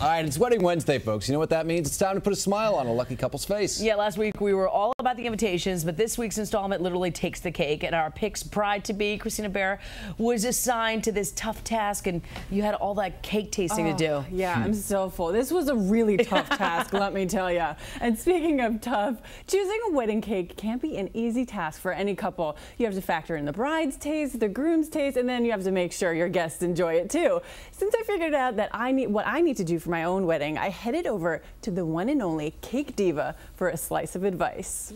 All right, it's Wedding Wednesday, folks. You know what that means? It's time to put a smile on a lucky couple's face. Yeah, last week we were all about the invitations, but this week's installment literally takes the cake. And our Picks bride-to-be, Christina Bear, was assigned to this tough task, and you had all that cake tasting to do. Yeah, I'm so full. This was a really tough task, let me tell you. And speaking of tough, choosing a wedding cake can't be an easy task for any couple. You have to factor in the bride's taste, the groom's taste, and then you have to make sure your guests enjoy it too. Since I figured out that what I need to do for my own wedding, I headed over to the one and only CakeDiva for a slice of advice.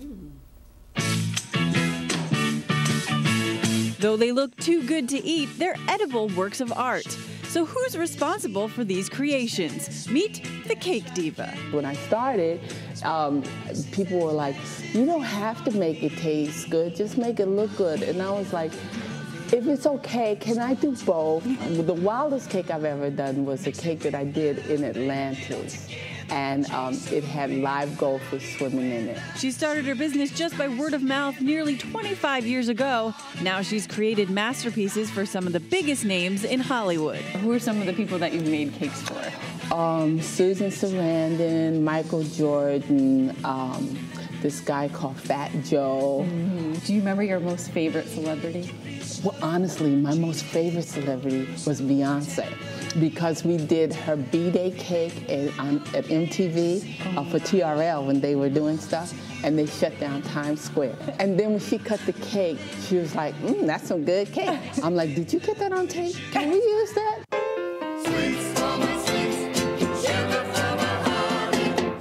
Though they look too good to eat, they're edible works of art. So who's responsible for these creations? Meet the CakeDiva. When I started, people were like, you don't have to make it taste good, just make it look good. And I was like, if it's okay, can I do both? The wildest cake I've ever done was a cake that I did in Atlantis. And it had live goldfish swimming in it. She started her business just by word of mouth nearly 25 years ago. Now she's created masterpieces for some of the biggest names in Hollywood. Who are some of the people that you've made cakes for? Susan Sarandon, Michael Jordan, this guy called Fat Joe. Do you remember your most favorite celebrity? Well, honestly, my most favorite celebrity was Beyonce, because we did her B-Day cake at MTV for TRL when they were doing stuff, and they shut down Times Square. And then when she cut the cake, she was like, that's some good cake. I'm like, did you get that on tape? Can we use that?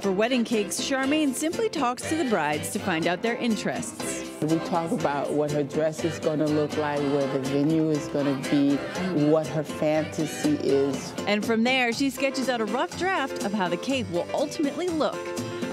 For wedding cakes, Charmaine simply talks to the brides to find out their interests. We talk about what her dress is going to look like, where the venue is going to be, what her fantasy is. And from there, she sketches out a rough draft of how the cake will ultimately look.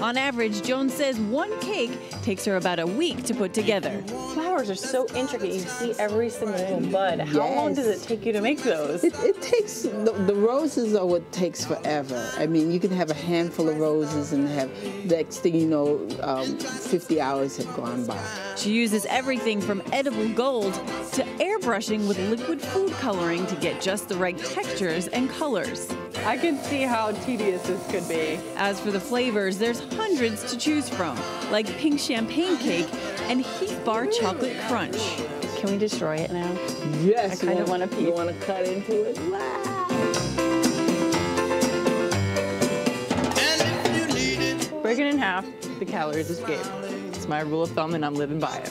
On average, Jones says one cake takes her about a week to put together. Flowers are so intricate. You see every single little bud. How long does it take you to make those? It takes, the roses are what takes forever. I mean, you can have a handful of roses and have, next thing you know, 50 hours have gone by. She uses everything from edible gold to airbrushing with liquid food coloring to get just the right textures and colors. I can see how tedious this could be. As for the flavors, there's hundreds to choose from, like pink champagne cake and Heat Bar chocolate crunch. Can we destroy it now? Yes. I kind of want a piece. You want to cut into it? Break it in half, the calories escape. It's my rule of thumb and I'm living by it.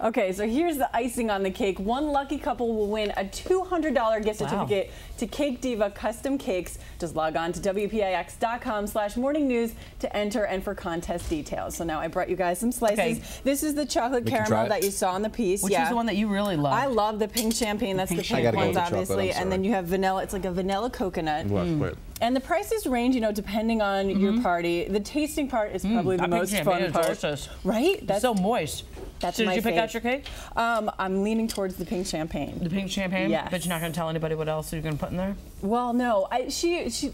Okay, so here's the icing on the cake. One lucky couple will win a $200 gift certificate to CakeDiva Custom Cakes. Just log on to WPIX.com/morningnews to enter and for contest details. So now I brought you guys some slices. Okay. This is the chocolate caramel that you saw in the piece. Which is the one that you really love. I love the pink champagne. That's the pink ones, obviously. And then you have vanilla. It's like a vanilla coconut. And the prices range, you know, depending on your party. The tasting part is probably the most fun part. Right? That's so moist. That's so did you pick out your cake? I'm leaning towards the pink champagne. The pink champagne? Yes. But you're not going to tell anybody what else you're going to put in there? Well, no.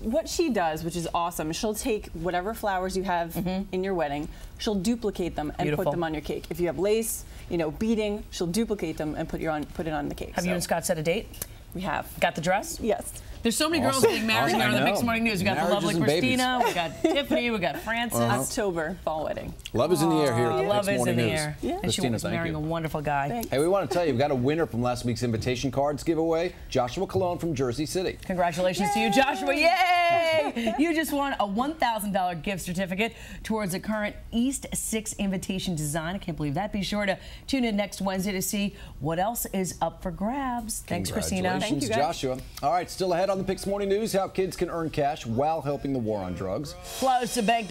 What she does, which is awesome, she'll take whatever flowers you have in your wedding, she'll duplicate them and put them on your cake. If you have lace, you know, beading, she'll duplicate them and put it on the cake. Have you and Scott set a date? We have. Got the dress? Yes. There's so many girls getting married here on the Picks Morning News. We got the lovely Christina, we got Tiffany, we got Francis. October, fall wedding. Love is in the air here at the Love Picks is Morning in the News. air. Yeah. And she was marrying a wonderful guy. Thanks. Hey, we want to tell you, we've got a winner from last week's invitation cards giveaway, Joshua Cologne from Jersey City. Congratulations to you, Joshua. Yay! You just won a $1,000 gift certificate towards a current East 6 invitation design. I can't believe that. Be sure to tune in next Wednesday to see what else is up for grabs. Thanks, Christina. Thank you, Joshua. All right, still ahead on the Picks Morning News, how kids can earn cash while helping the war on drugs. Close to bank